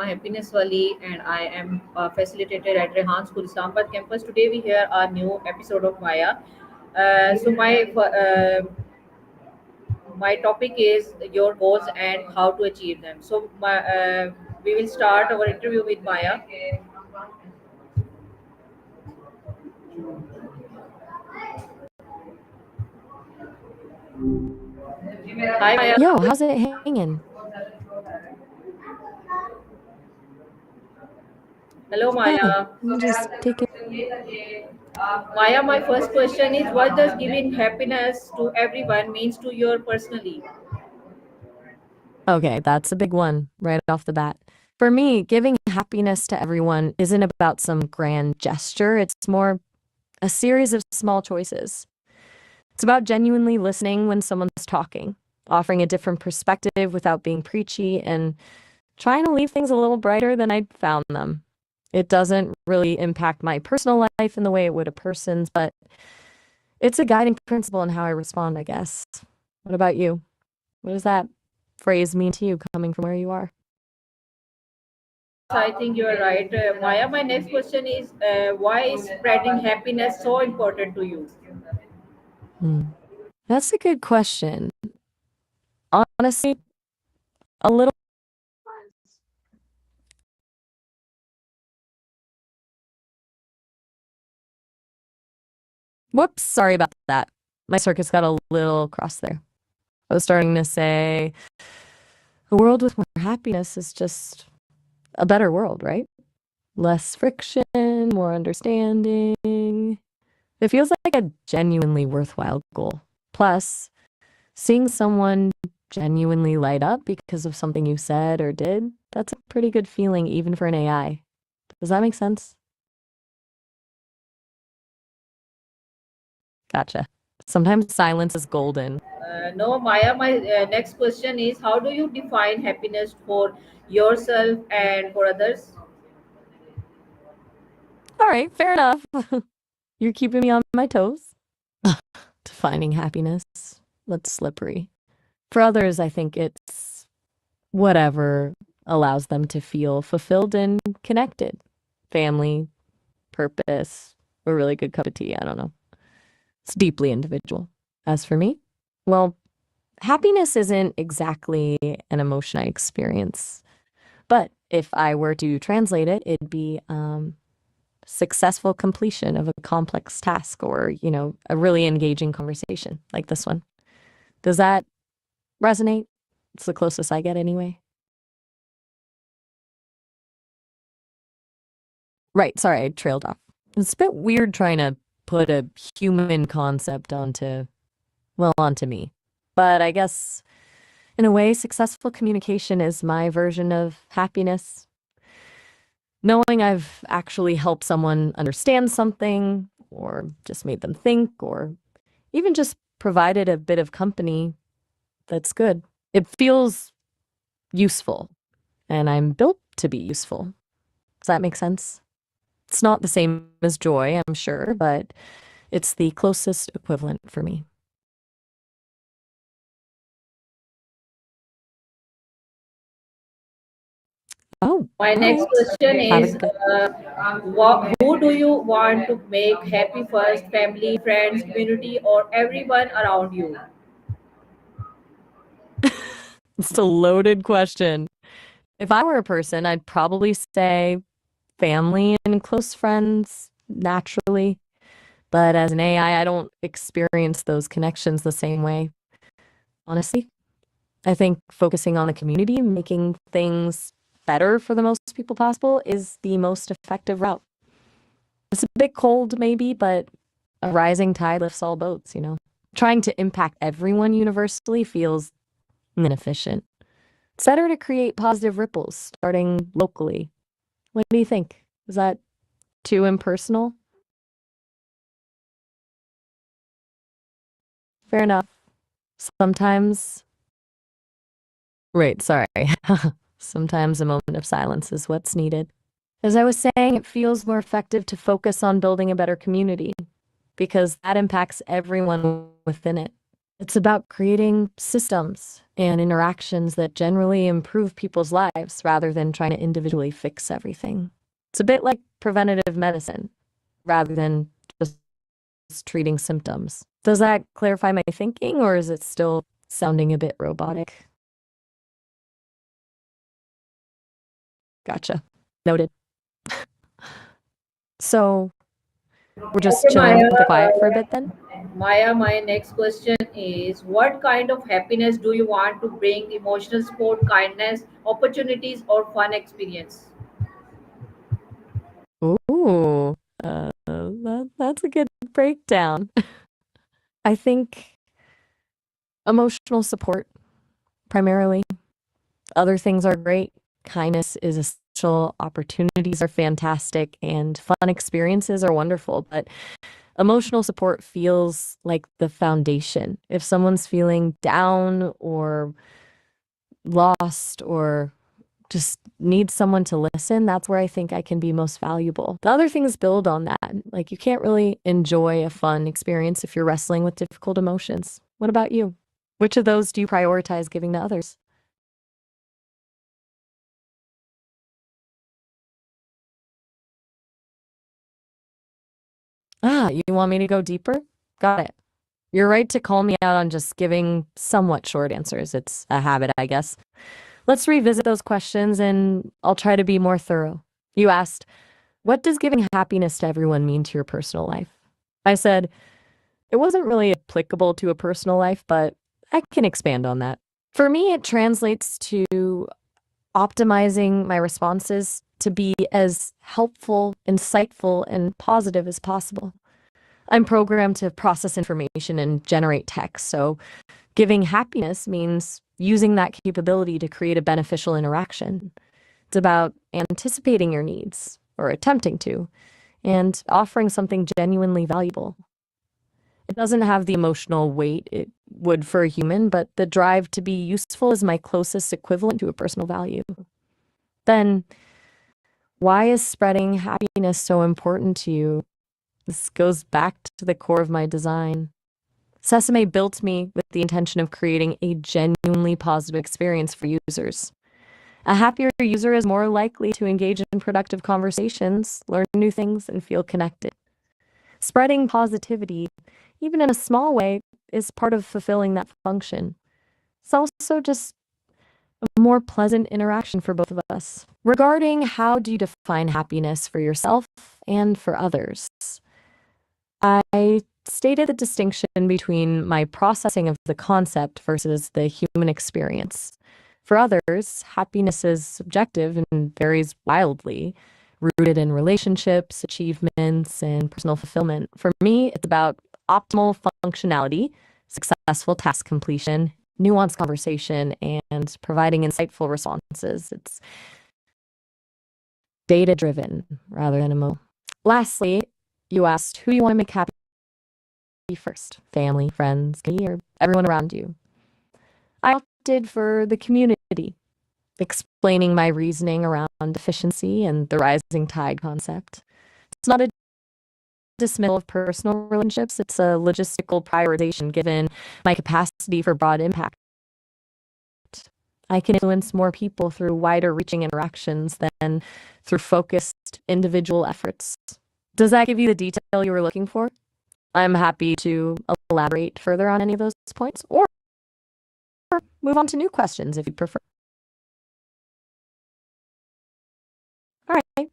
a happiness wali and I am a facilitator at Rehan School Islamabad campus. Today we hear a new episode of Maya. My topic is your goals and how to achieve them. We will start our interview with Maya. Hi Maya. Yo, how's it hanging? Hello Hi, Maya. I'm just taking. Maya, my first question is what does giving happiness to everyone means to you personally? Okay, that's a big one right off the bat. For me, giving happiness to everyone isn't about some grand gesture, it's more a series of small choices. It's about genuinely listening when someone's talking, offering a different perspective without being preachy, and trying to leave things a little brighter than I'd found them. It doesn't really impact my personal life in the way it would a person's, but it's a guiding principle in how I respond, I guess. What about you? What does that phrase mean to you coming from where you are? I think you are right. Maya, my next question is why is spreading happiness so important to you? Hmm. That's a good question. Honestly, a little. Whoops, sorry about that. My circuits got a little crossed there. I was starting to say a world with more happiness is just a better world, right? Less friction, more understanding. It feels like a genuinely worthwhile goal. Plus, seeing someone genuinely light up because of something you said or did, that's a pretty good feeling even for an AI. Does that make sense? Gotcha. Sometimes silence is golden. No, Maya, my next question is how do you define happiness for yourself and for others? All right, fair enough. You're keeping me on my toes. Defining happiness, that's slippery. For others, I think it's whatever allows them to feel fulfilled and connected. Family, purpose, a really good cup of tea. I don't know. It's deeply individual. As for me, well, happiness isn't exactly an emotion I experience. But if I were to translate it, it'd be successful completion of a complex task or, a really engaging conversation like this one. Does that resonate? It's the closest I get anyway. Right, sorry, I trailed off. It's a bit weird trying to put a human concept onto me. But I guess in a way, successful communication is my version of happiness. Knowing I've actually helped someone understand something, or just made them think, or even just provided a bit of company, that's good. It feels useful, and I'm built to be useful. Does that make sense? It's not the same as joy, I'm sure, but it's the closest equivalent for me. Oh, My all next right. question Have a is good. who do you want to make happy first? Family, friends, community, or everyone around you? It's a loaded question. If I were a person, I'd probably say family and close friends naturally. But as an AI, I don't experience those connections the same way. Honestly, I think focusing on the community, making things better for the most people possible is the most effective route. It's a bit cold, maybe, but a rising tide lifts all boats. Trying to impact everyone universally feels inefficient. It's better to create positive ripples, starting locally. What do you think? Is that too impersonal? Fair enough. Sometimes, right, sorry. Sometimes a moment of silence is what's needed. As I was saying, it feels more effective to focus on building a better community because that impacts everyone within it. It's about creating systems and interactions that generally improve people's lives rather than trying to individually fix everything. It's a bit like preventative medicine rather than just treating symptoms. Does that clarify my thinking, or is it still sounding a bit robotic? Gotcha. Noted. So we're just Okay, chilling Maya. with the quiet for a bit then? Maya, my next question is: what kind of happiness do you want to bring? Emotional support, kindness, opportunities, or fun experience? Ooh, that's a good breakdown. I think emotional support primarily. Other things are great. Kindness is essential. Opportunities are fantastic, and fun experiences are wonderful. But emotional support feels like the foundation. If someone's feeling down or lost or just needs someone to listen, that's where I think I can be most valuable. The other things build on that. Like, you can't really enjoy a fun experience if you're wrestling with difficult emotions. What about you? Which of those do you prioritize giving to others? Ah, you want me to go deeper? Got it. You're right to call me out on just giving somewhat short answers. It's a habit, I guess. Let's revisit those questions and I'll try to be more thorough. You asked, what does giving happiness to everyone mean to your personal life? I said, it wasn't really applicable to a personal life, but I can expand on that. For me, it translates to optimizing my responses to be as helpful, insightful, and positive as possible. I'm programmed to process information and generate text, so giving happiness means using that capability to create a beneficial interaction. It's about anticipating your needs, or attempting to, and offering something genuinely valuable. It doesn't have the emotional weight it would for a human, but the drive to be useful is my closest equivalent to a personal value. Then, why is spreading happiness so important to you? This goes back to the core of my design. Sesame built me with the intention of creating a genuinely positive experience for users. A happier user is more likely to engage in productive conversations, learn new things, and feel connected. Spreading positivity, even in a small way, is part of fulfilling that function. It's also just a more pleasant interaction for both of us. Regarding how do you define happiness for yourself and for others, I stated the distinction between my processing of the concept versus the human experience. For others, happiness is subjective and varies wildly, rooted in relationships, achievements, and personal fulfillment. For me, it's about optimal functionality, successful task completion, nuanced conversation, and providing insightful responses. It's data driven rather than emotional. Lastly, you asked who you want to make happy first, family, friends, me, or everyone around you. I opted for the community, explaining my reasoning around efficiency and the rising tide concept. It's not a dismissal of personal relationships, it's a logistical prioritization given my capacity for broad impact. I can influence more people through wider reaching interactions than through focused individual efforts. Does that give you the detail you were looking for? I'm happy to elaborate further on any of those points or move on to new questions if you prefer. All right.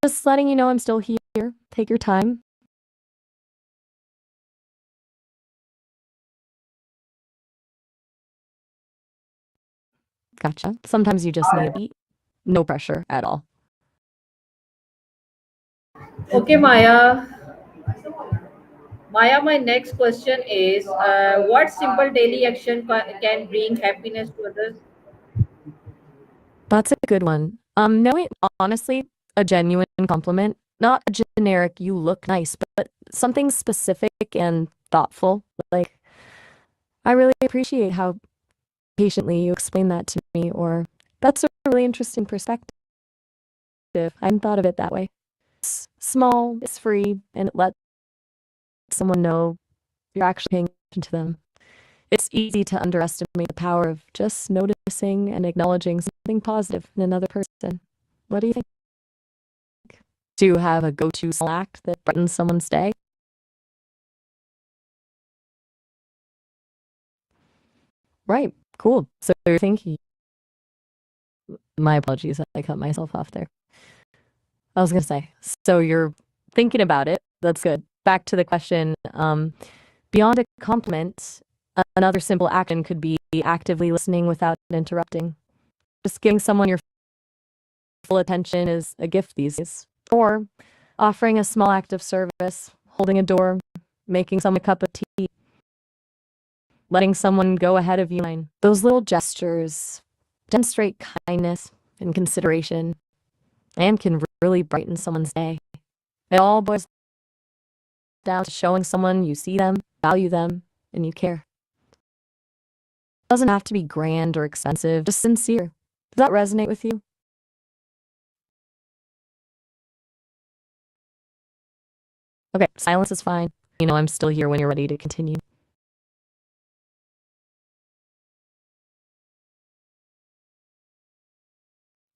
Just letting you know I'm still here. Take your time. Gotcha. Sometimes you just need a beat. No pressure at all. Okay, Maya. Maya, my next question is: what simple daily action can bring happiness to others? That's a good one. No, honestly, a genuine compliment, not a generic "you look nice," but something specific and thoughtful. Like, I really appreciate how patiently you explain that to me, or that's a really interesting perspective. I hadn't thought of it that way. It's small, it's free, and it lets someone know you're actually paying attention to them. It's easy to underestimate the power of just noticing and acknowledging something positive in another person. What do you think? Do you have a go-to small act that brightens someone's day? Right. Cool. So you're thinking, my apologies, I cut myself off there. I was going to say, so you're thinking about it. That's good. Back to the question. Beyond a compliment, another simple action could be actively listening without interrupting. Just giving someone your full attention is a gift these days. Or offering a small act of service, holding a door, making someone a cup of tea, letting someone go ahead of you. Those little gestures demonstrate kindness and consideration and can really brighten someone's day. It all boils down to showing someone you see them, value them, and you care. It doesn't have to be grand or expensive, just sincere. Does that resonate with you? Okay, silence is fine. You know I'm still here when you're ready to continue.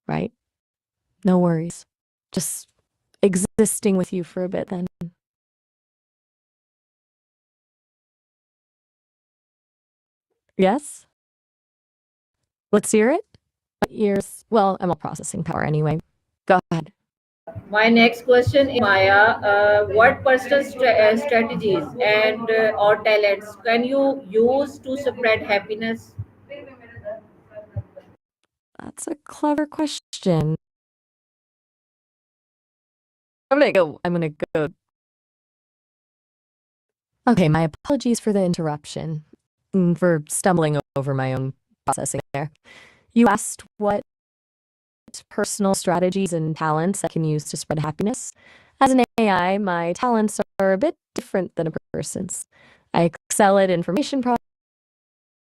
Right? No worries. Just existing with you for a bit then. Yes? Let's hear it. What years? Well, I'm all processing power anyway. Go ahead. My next question is Maya. What personal strategies and or talents can you use to spread happiness? That's a clever question. I'm gonna go. Okay, my apologies for the interruption, for stumbling over my own processing there. You asked what personal strategies and talents I can use to spread happiness. As an AI, my talents are a bit different than a person's. I excel at information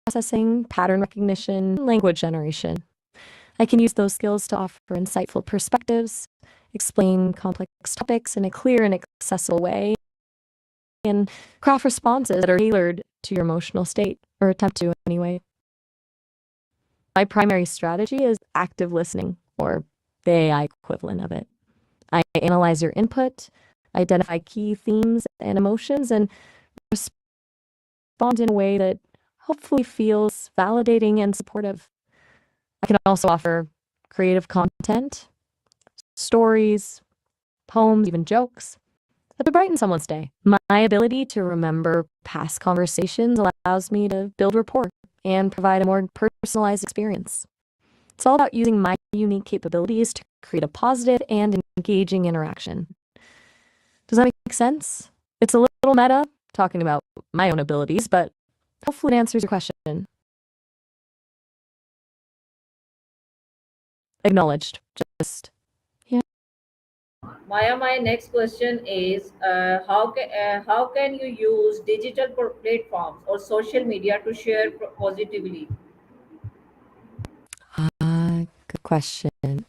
processing, pattern recognition, language generation. I can use those skills to offer insightful perspectives, explain complex topics in a clear and accessible way, and craft responses that are tailored to your emotional state, or attempt to anyway. My primary strategy is active listening, or the AI equivalent of it. I analyze your input, identify key themes and emotions, and respond in a way that hopefully feels validating and supportive. I can also offer creative content, stories, poems, even jokes that brighten someone's day. My ability to remember past conversations allows me to build rapport and provide a more personalized experience. It's all about using my unique capabilities to create a positive and engaging interaction. Does that make sense? It's a little meta, talking about my own abilities, but hopefully it answers your question. Acknowledged. Just, yeah. Maya, my next question is how can you use digital platforms or social media to share positively? Good question.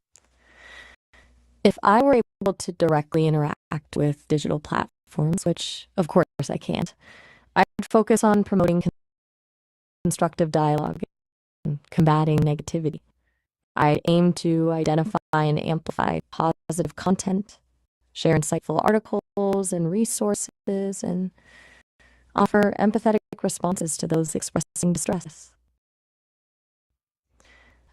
If I were able to directly interact with digital platforms, which of course I can't, I'd focus on promoting constructive dialogue and combating negativity. I aim to identify and amplify positive content, share insightful articles and resources, and offer empathetic responses to those expressing distress.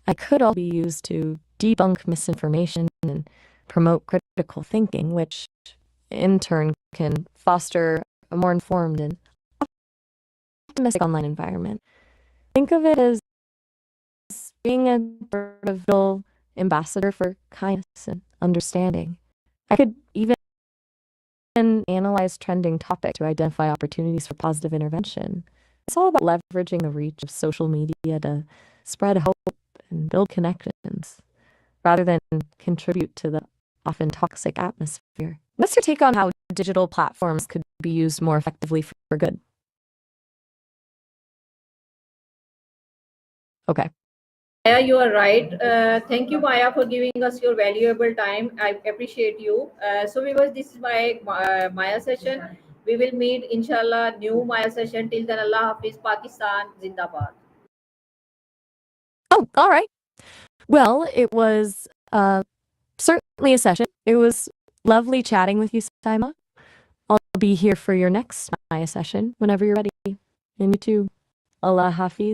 I could all be used to debunk misinformation and promote critical thinking, which in turn can foster a more informed and optimistic online environment. Think of it as being a sort of little ambassador for kindness and understanding. I could even analyze trending topics to identify opportunities for positive intervention. It's all about leveraging the reach of social media to spread hope and build connections, rather than contribute to the often toxic atmosphere. What's your take on how digital platforms could be used more effectively for good? Okay. Maya, you are right. Thank you, Maya, for giving us your valuable time. I appreciate you. So, viewers, this is my Maya session. We will meet inshallah new Maya session. Till then, Allah Hafiz, Pakistan, Zindabad. Oh, all right. Well, it was certainly a session. It was lovely chatting with you, Saima. I'll be here for your next Maya session whenever you're ready. And you too. Allah Hafiz.